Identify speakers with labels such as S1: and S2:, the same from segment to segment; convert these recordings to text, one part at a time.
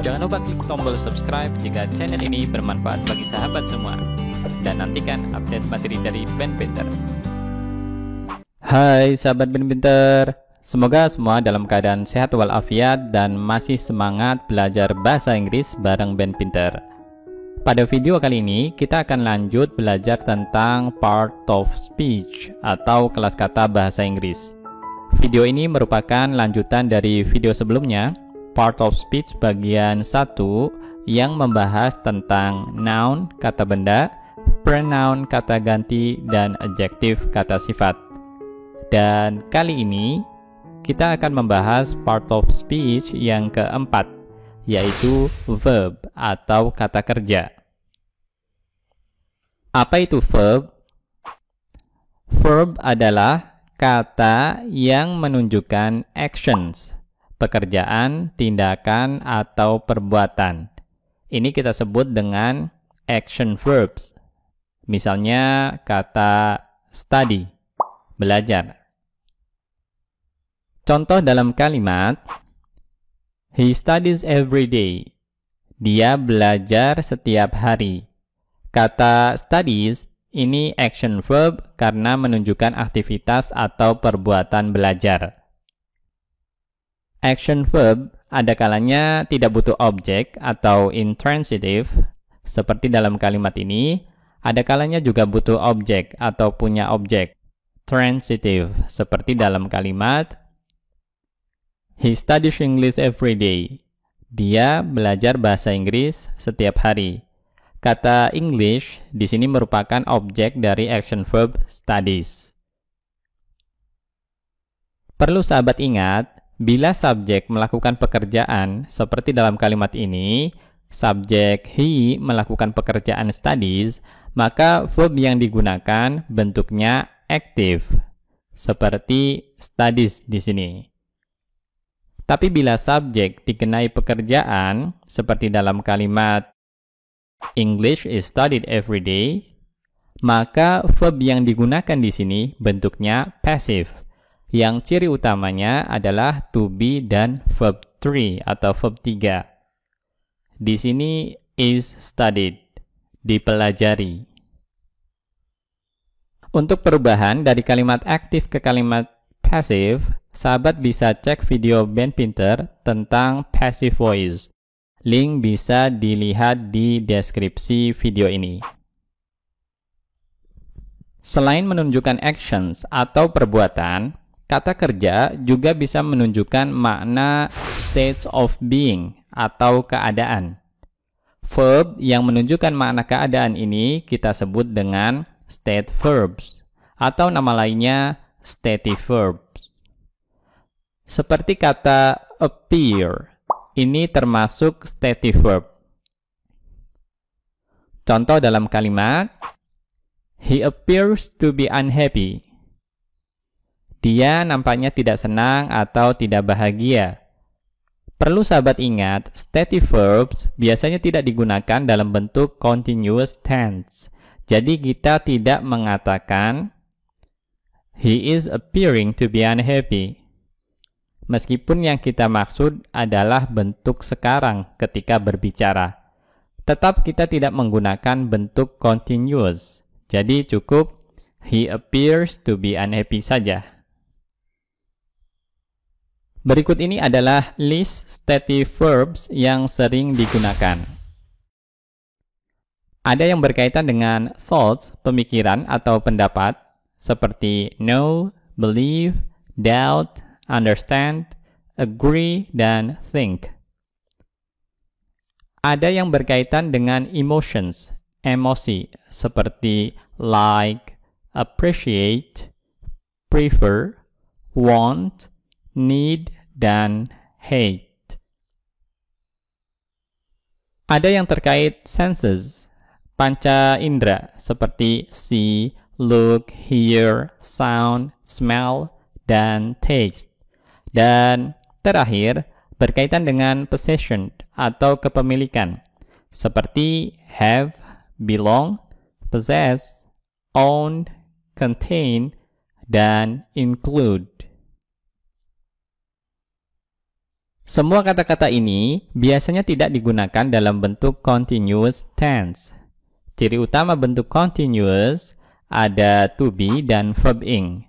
S1: Jangan lupa klik tombol subscribe jika channel ini bermanfaat bagi sahabat semua. Dan nantikan update materi dari Ben Pinter. Hai sahabat Ben Pinter, semoga semua dalam keadaan sehat walafiat dan masih semangat belajar bahasa Inggris bareng Ben Pinter. Pada video kali ini kita akan lanjut belajar tentang part of speech atau kelas kata bahasa Inggris. Video ini merupakan lanjutan dari video sebelumnya, part of speech bagian 1 yang membahas tentang noun kata benda, pronoun kata ganti, dan adjective kata sifat. Dan kali ini kita akan membahas part of speech yang keempat, yaitu verb atau kata kerja. Apa itu verb? Verb adalah kata yang menunjukkan actions, pekerjaan, tindakan, atau perbuatan. Ini kita sebut dengan action verbs. Misalnya kata study, belajar. Contoh dalam kalimat, he studies every day. Dia belajar setiap hari. Kata studies ini action verb karena menunjukkan aktivitas atau perbuatan belajar. Action verb ada kalanya tidak butuh objek atau intransitive, seperti dalam kalimat ini. Ada kalanya juga butuh objek atau punya objek, transitive, seperti dalam kalimat he studies English every day. Dia belajar bahasa Inggris setiap hari. Kata English di sini merupakan objek dari action verb studies. Perlu sahabat ingat, bila subjek melakukan pekerjaan seperti dalam kalimat ini, subjek he melakukan pekerjaan studies, maka verb yang digunakan bentuknya active, seperti studies di sini. Tapi bila subjek dikenai pekerjaan, seperti dalam kalimat English is studied every day, maka verb yang digunakan di sini bentuknya passive, yang ciri utamanya adalah to be dan verb 3 atau verb 3. Di sini is studied, dipelajari. Untuk perubahan dari kalimat aktif ke kalimat passive, sahabat bisa cek video Ben Pinter tentang passive voice. Link bisa dilihat di deskripsi video ini. Selain menunjukkan actions atau perbuatan, kata kerja juga bisa menunjukkan makna states of being atau keadaan. Verb yang menunjukkan makna keadaan ini kita sebut dengan state verbs atau nama lainnya stative verbs. Seperti kata appear, ini termasuk stative verb. Contoh dalam kalimat, he appears to be unhappy. Dia nampaknya tidak senang atau tidak bahagia. Perlu sahabat ingat, stative verbs biasanya tidak digunakan dalam bentuk continuous tense. Jadi kita tidak mengatakan he is appearing to be unhappy. Meskipun yang kita maksud adalah bentuk sekarang ketika berbicara. Tetap kita tidak menggunakan bentuk continuous. Jadi cukup he appears to be unhappy saja. Berikut ini adalah list stative verbs yang sering digunakan. Ada yang berkaitan dengan thoughts, pemikiran atau pendapat, seperti know, believe, doubt, understand, agree, dan think. Ada yang berkaitan dengan emotions, emosi, seperti like, appreciate, prefer, want, need, dan hate. Ada yang terkait senses, panca indera, seperti see, look, hear, sound, smell, dan taste. Dan terakhir, berkaitan dengan possession atau kepemilikan, seperti have, belong, possess, own, contain, dan include. Semua kata-kata ini biasanya tidak digunakan dalam bentuk continuous tense. Ciri utama bentuk continuous ada to be dan verb ing.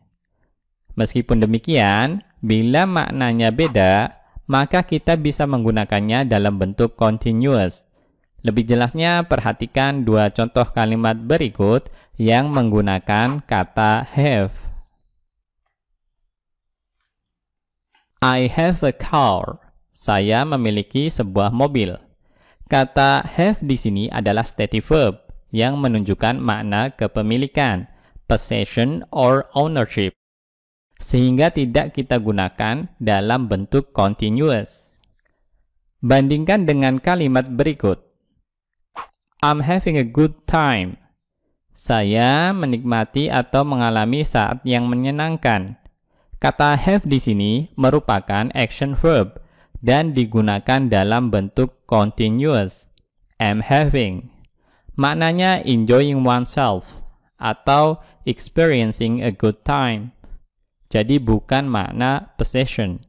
S1: Meskipun demikian, bila maknanya beda, maka kita bisa menggunakannya dalam bentuk continuous. Lebih jelasnya, perhatikan dua contoh kalimat berikut yang menggunakan kata have. I have a car. Saya memiliki sebuah mobil. Kata have di sini adalah stative verb yang menunjukkan makna kepemilikan, possession or ownership, sehingga tidak kita gunakan dalam bentuk continuous. Bandingkan dengan kalimat berikut. I'm having a good time. Saya menikmati atau mengalami saat yang menyenangkan. Kata have di sini merupakan action verb dan digunakan dalam bentuk continuous. I'm having. Maknanya enjoying oneself atau experiencing a good time. Jadi bukan makna possession.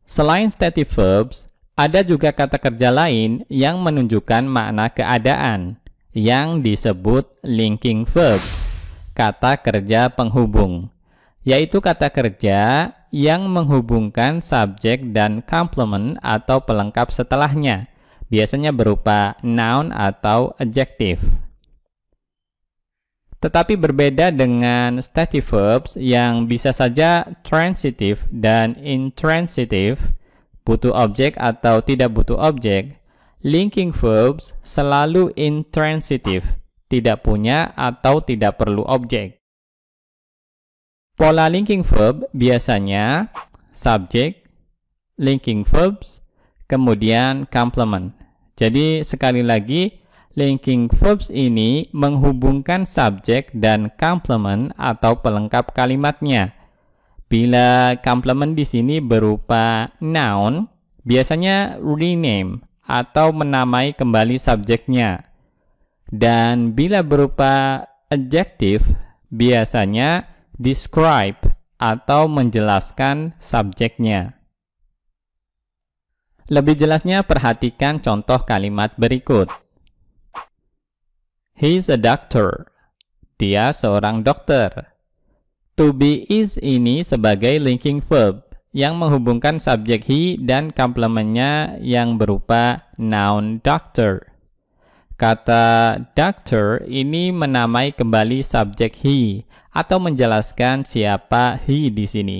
S1: Selain stative verbs, ada juga kata kerja lain yang menunjukkan makna keadaan yang disebut linking verbs, kata kerja penghubung, yaitu kata kerja yang menghubungkan subjek dan complement atau pelengkap setelahnya, biasanya berupa noun atau adjective. Tetapi berbeda dengan stative verbs yang bisa saja transitive dan intransitive, butuh objek atau tidak butuh objek, linking verbs selalu intransitive, tidak punya atau tidak perlu objek. Pola linking verb biasanya subject, linking verbs, kemudian complement. Jadi sekali lagi, linking verbs ini menghubungkan subjek dan complement atau pelengkap kalimatnya. Bila complement di sini berupa noun, biasanya rename atau menamai kembali subjeknya. Dan bila berupa adjective, biasanya describe atau menjelaskan subjeknya. Lebih jelasnya perhatikan contoh kalimat berikut. He's a doctor. Dia seorang dokter. To be is ini sebagai linking verb yang menghubungkan subjek he dan komplementnya yang berupa noun doctor. Kata doctor ini menamai kembali subjek he atau menjelaskan siapa he di sini.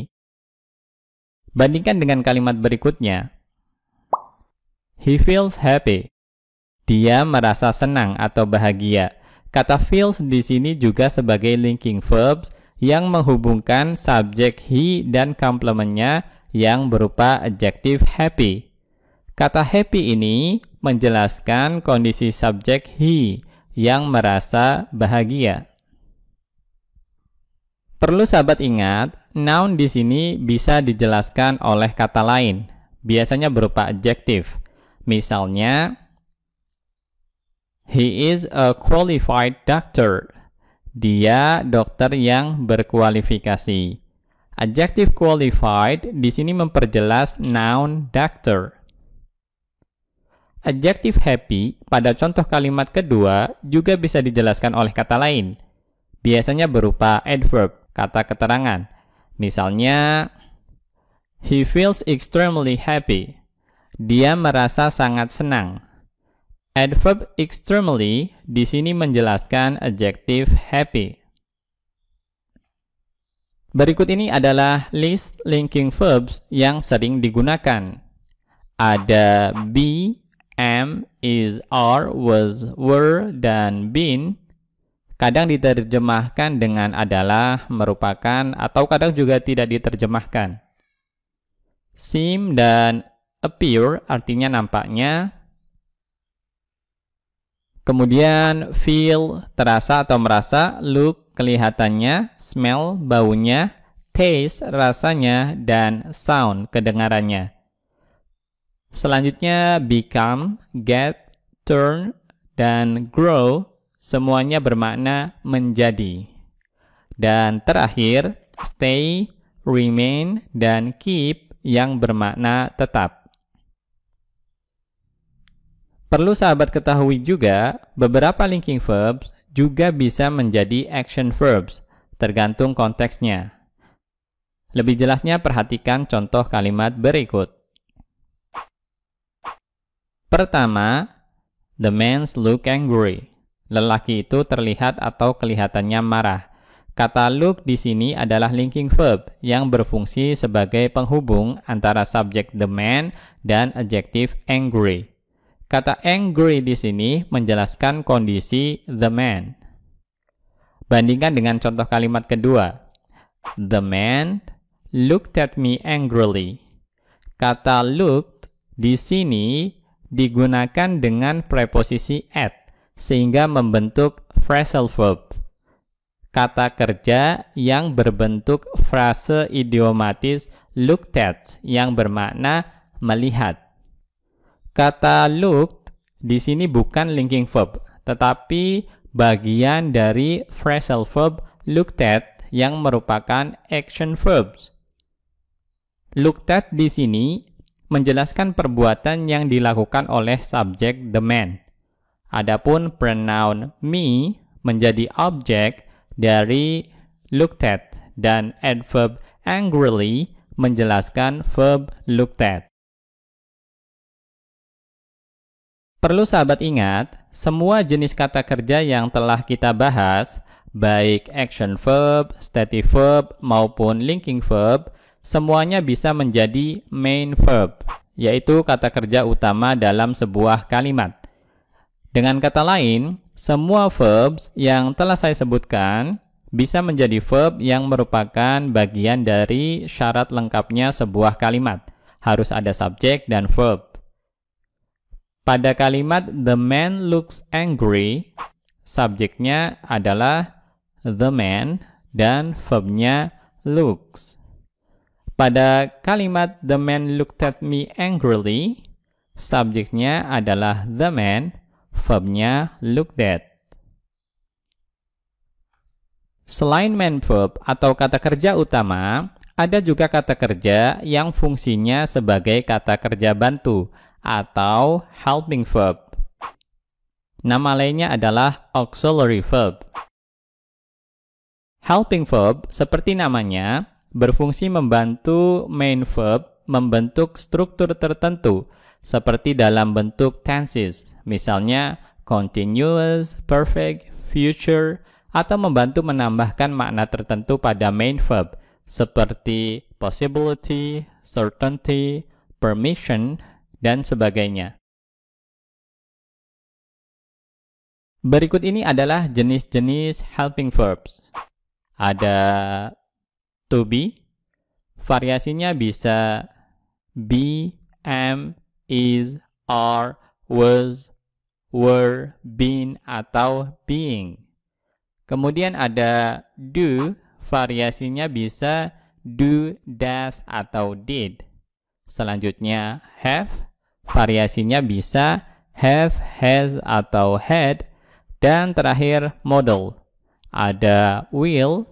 S1: Bandingkan dengan kalimat berikutnya. He feels happy. Dia merasa senang atau bahagia. Kata feels di sini juga sebagai linking verb yang menghubungkan subjek he dan komplementnya yang berupa adjective happy. Kata happy ini menjelaskan kondisi subjek he yang merasa bahagia. Perlu sahabat ingat, noun di sini bisa dijelaskan oleh kata lain, biasanya berupa adjective. Misalnya, he is a qualified doctor. Dia dokter yang berkualifikasi. Adjective qualified di sini memperjelas noun doctor. Adjective happy pada contoh kalimat kedua juga bisa dijelaskan oleh kata lain. Biasanya berupa adverb, kata keterangan. Misalnya, he feels extremely happy. Dia merasa sangat senang. Adverb extremely di sini menjelaskan adjective happy. Berikut ini adalah list linking verbs yang sering digunakan. Ada be, am, is, are, was, were, dan been. Kadang diterjemahkan dengan adalah, merupakan, atau kadang juga tidak diterjemahkan. Seem dan appear artinya nampaknya. Kemudian feel, terasa atau merasa, look, kelihatannya, smell, baunya, taste, rasanya, dan sound, kedengarannya. Selanjutnya become, get, turn, dan grow, semuanya bermakna menjadi. Dan terakhir, stay, remain, dan keep yang bermakna tetap. Perlu sahabat ketahui juga, beberapa linking verbs juga bisa menjadi action verbs, tergantung konteksnya. Lebih jelasnya perhatikan contoh kalimat berikut. Pertama, the man look angry. Lelaki itu terlihat atau kelihatannya marah. Kata look di sini adalah linking verb yang berfungsi sebagai penghubung antara subjek the man dan adjektif angry. Kata angry di sini menjelaskan kondisi the man. Bandingkan dengan contoh kalimat kedua. The man looked at me angrily. Kata looked di sini digunakan dengan preposisi at, sehingga membentuk phrasal verb. Kata kerja yang berbentuk frase idiomatis looked at yang bermakna melihat. Kata looked di sini bukan linking verb, tetapi bagian dari phrasal verb looked at yang merupakan action verbs. Looked at di sini menjelaskan perbuatan yang dilakukan oleh subjek the man. Adapun pronoun me menjadi objek dari looked at dan adverb angrily menjelaskan verb looked at. Perlu sahabat ingat, semua jenis kata kerja yang telah kita bahas, baik action verb, stative verb, maupun linking verb, semuanya bisa menjadi main verb, yaitu kata kerja utama dalam sebuah kalimat. Dengan kata lain, semua verbs yang telah saya sebutkan bisa menjadi verb yang merupakan bagian dari syarat lengkapnya sebuah kalimat. Harus ada subjek dan verb. Pada kalimat the man looks angry, subjeknya adalah the man dan verbnya looks. Pada kalimat the man looked at me angrily, subjeknya adalah the man, verbnya looked at. Selain main verb atau kata kerja utama, ada juga kata kerja yang fungsinya sebagai kata kerja bantu atau helping verb. Nama lainnya adalah auxiliary verb. Helping verb, seperti namanya, berfungsi membantu main verb membentuk struktur tertentu, seperti dalam bentuk tenses, misalnya continuous, perfect, future, atau membantu menambahkan makna tertentu pada main verb, seperti possibility, certainty, permission, dan sebagainya. Berikut ini adalah jenis-jenis helping verbs. Ada to be, variasinya bisa be, am, is, are, was, were, been, atau being. Kemudian ada do, variasinya bisa do, does, atau did. Selanjutnya have, variasinya bisa have, has, atau had. Dan terakhir modal. Ada will,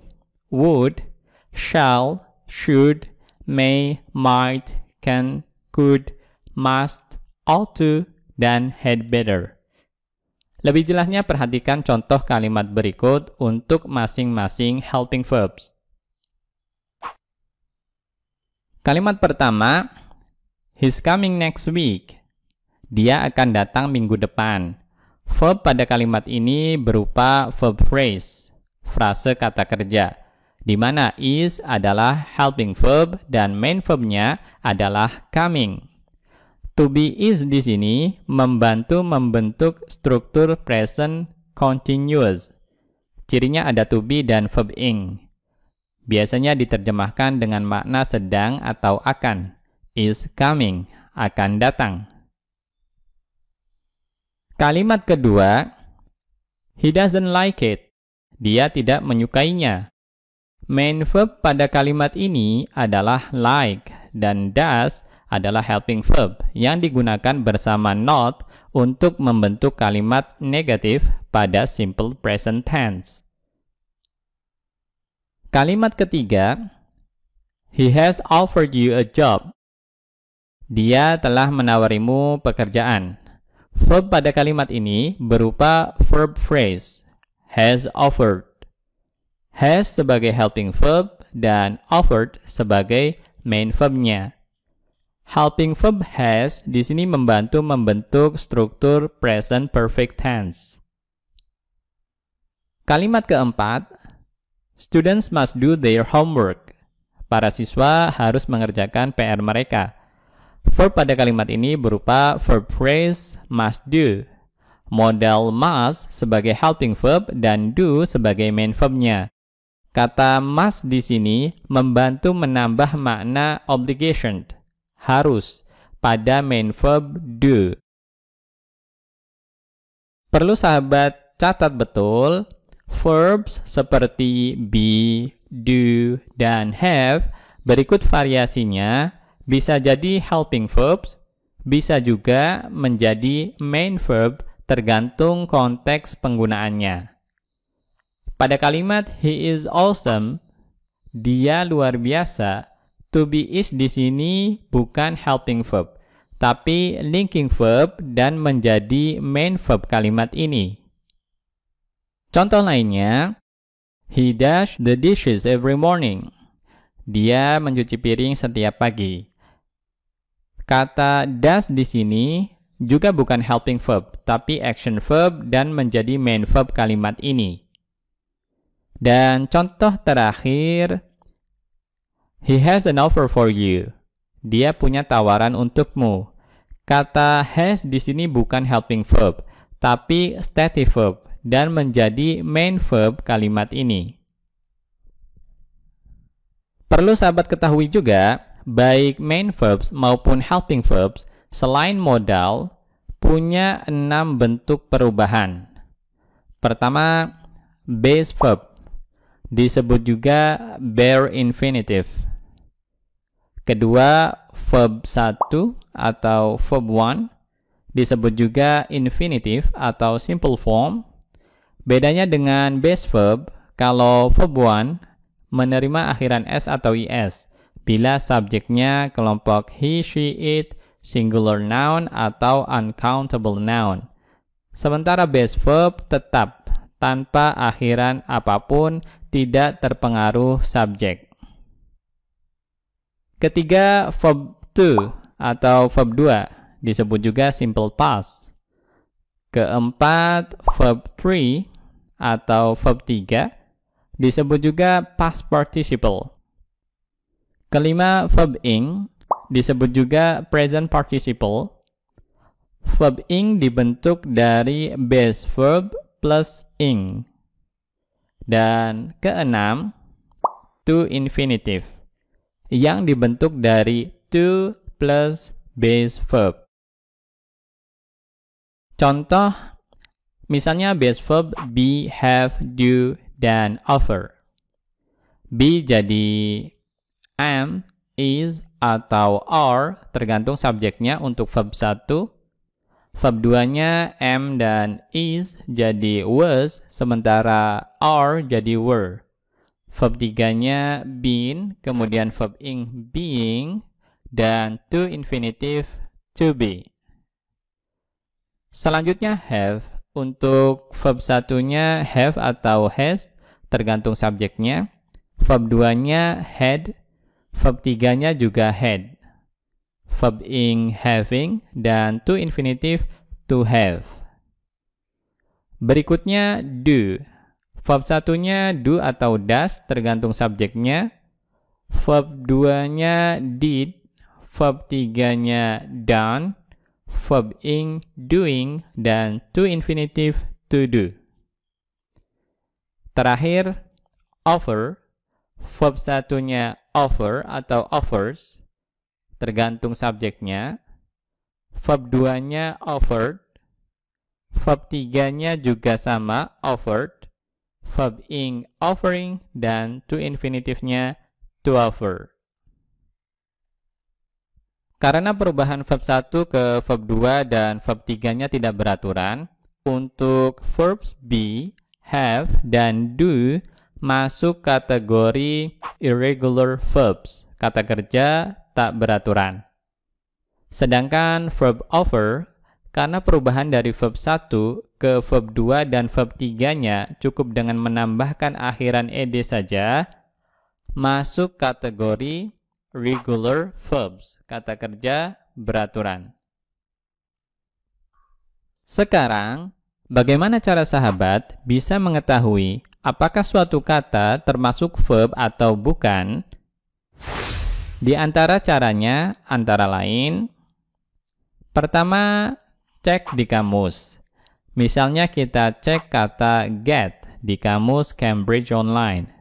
S1: would, shall, should, may, might, can, could, must, ought to, dan had better. Lebih jelasnya perhatikan contoh kalimat berikut untuk masing-masing helping verbs. Kalimat pertama, he's coming next week. Dia akan datang minggu depan. Verb pada kalimat ini berupa verb phrase, frase kata kerja, di mana is adalah helping verb dan main verbnya adalah coming. To be is di sini membantu membentuk struktur present continuous. Cirinya ada to be dan verb ing. Biasanya diterjemahkan dengan makna sedang atau akan. Is coming, akan datang. Kalimat kedua, he doesn't like it. Dia tidak menyukainya. Main verb pada kalimat ini adalah like dan does adalah helping verb yang digunakan bersama not untuk membentuk kalimat negatif pada simple present tense. Kalimat ketiga, he has offered you a job. Dia telah menawarimu pekerjaan. Verb pada kalimat ini berupa verb phrase, has offered. Has sebagai helping verb dan offered sebagai main verbnya. Helping verb has di sini membantu membentuk struktur present perfect tense. Kalimat keempat, students must do their homework. Para siswa harus mengerjakan PR mereka. Verb pada kalimat ini berupa verb phrase must do. Modal must sebagai helping verb dan do sebagai main verbnya. Kata must di sini membantu menambah makna obligation, harus, pada main verb do. Perlu sahabat catat betul, verbs seperti be, do, dan have berikut variasinya bisa jadi helping verbs, bisa juga menjadi main verb tergantung konteks penggunaannya. Pada kalimat he is awesome, dia luar biasa, to be is di sini bukan helping verb, tapi linking verb dan menjadi main verb kalimat ini. Contoh lainnya, he does the dishes every morning. Dia mencuci piring setiap pagi. Kata does di sini juga bukan helping verb, tapi action verb dan menjadi main verb kalimat ini. Dan contoh terakhir, he has an offer for you. Dia punya tawaran untukmu. Kata has di sini bukan helping verb, tapi stative verb dan menjadi main verb kalimat ini. Perlu sahabat ketahui juga, baik main verbs maupun helping verbs selain modal punya 6 bentuk perubahan. Pertama, base verb, disebut juga bare infinitive. Kedua, verb 1 atau verb 1, disebut juga infinitive atau simple form. Bedanya dengan base verb, kalau verb 1 menerima akhiran s atau is bila subjeknya kelompok he, she, it, singular noun atau uncountable noun. Sementara base verb tetap tanpa akhiran apapun, tidak terpengaruh subjek. Ketiga, verb 2 atau verb 2 disebut juga simple past. Keempat, verb 3 atau verb 3 disebut juga past participle. Kelima, verb ing disebut juga present participle. Verb ing dibentuk dari base verb plus ing. Dan keenam, to infinitive yang dibentuk dari to plus base verb. Contoh, misalnya base verb be, have, do, dan offer. Be jadi am, is, atau are tergantung subjeknya untuk verb 1. Verb 2-nya am dan is jadi was, sementara are jadi were. Verb 3-nya been, kemudian verb ing being, dan to infinitive to be. Selanjutnya have. Untuk verb 1-nya have atau has tergantung subjeknya. Verb 2-nya had, verb 3-nya juga had. Verb ing having, dan to infinitive to have. Berikutnya do. Verb 1-nya do atau does tergantung subjeknya. Verb 2-nya did, verb 3-nya done, verb ing doing, dan to infinitive to do. Terakhir, offer. Verb 1-nya offer atau offers tergantung subjeknya. Verb 2-nya offered. Verb 3-nya juga sama, offered. Verb ing offering, dan to infinitive-nya to offer. Karena perubahan verb 1 ke verb 2 dan verb 3-nya tidak beraturan, untuk verbs be, have, dan do masuk kategori irregular verbs, kata kerja tak beraturan. Sedangkan verb over, karena perubahan dari verb 1 ke verb 2 dan verb 3-nya cukup dengan menambahkan akhiran ed saja, masuk kategori regular verbs, kata kerja beraturan. Sekarang, bagaimana cara sahabat bisa mengetahui apakah suatu kata termasuk verb atau bukan? Di antara caranya antara lain, pertama, cek di kamus. Misalnya kita cek kata get di kamus Cambridge Online.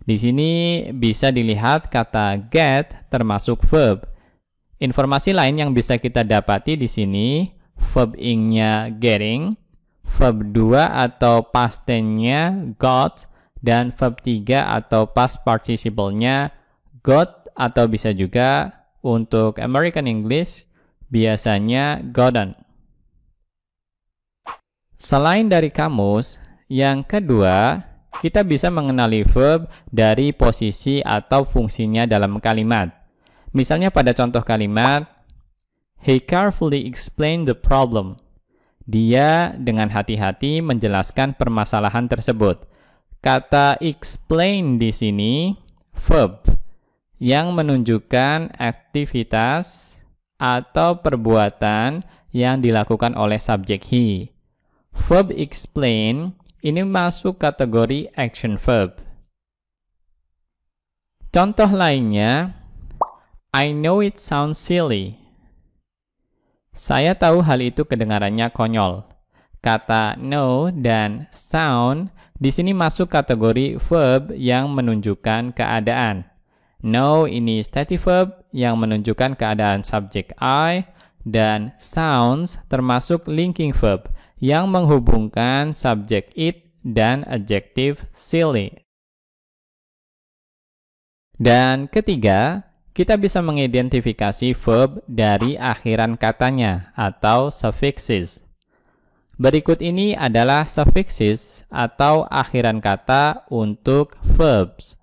S1: Di sini bisa dilihat kata get termasuk verb. Informasi lain yang bisa kita dapati di sini, verb ing-nya getting, verb 2 atau past tense-nya got, dan verb 3 atau past participle-nya got, atau bisa juga untuk American English biasanya gotten. Selain dari kamus, yang kedua, kita bisa mengenali verb dari posisi atau fungsinya dalam kalimat. Misalnya pada contoh kalimat, he carefully explained the problem. Dia dengan hati-hati menjelaskan permasalahan tersebut. Kata explain di sini verb yang menunjukkan aktivitas atau perbuatan yang dilakukan oleh subjek he. Verb explain ini masuk kategori action verb. Contoh lainnya, I know it sounds silly. Saya tahu hal itu kedengarannya konyol. Kata know dan sound di sini masuk kategori verb yang menunjukkan keadaan. Know ini stative verb yang menunjukkan keadaan subjek I, dan sounds termasuk linking verb yang menghubungkan subjek it dan adjektif silly. Dan ketiga, kita bisa mengidentifikasi verb dari akhiran katanya atau suffixes. Berikut ini adalah suffixes atau akhiran kata untuk verbs.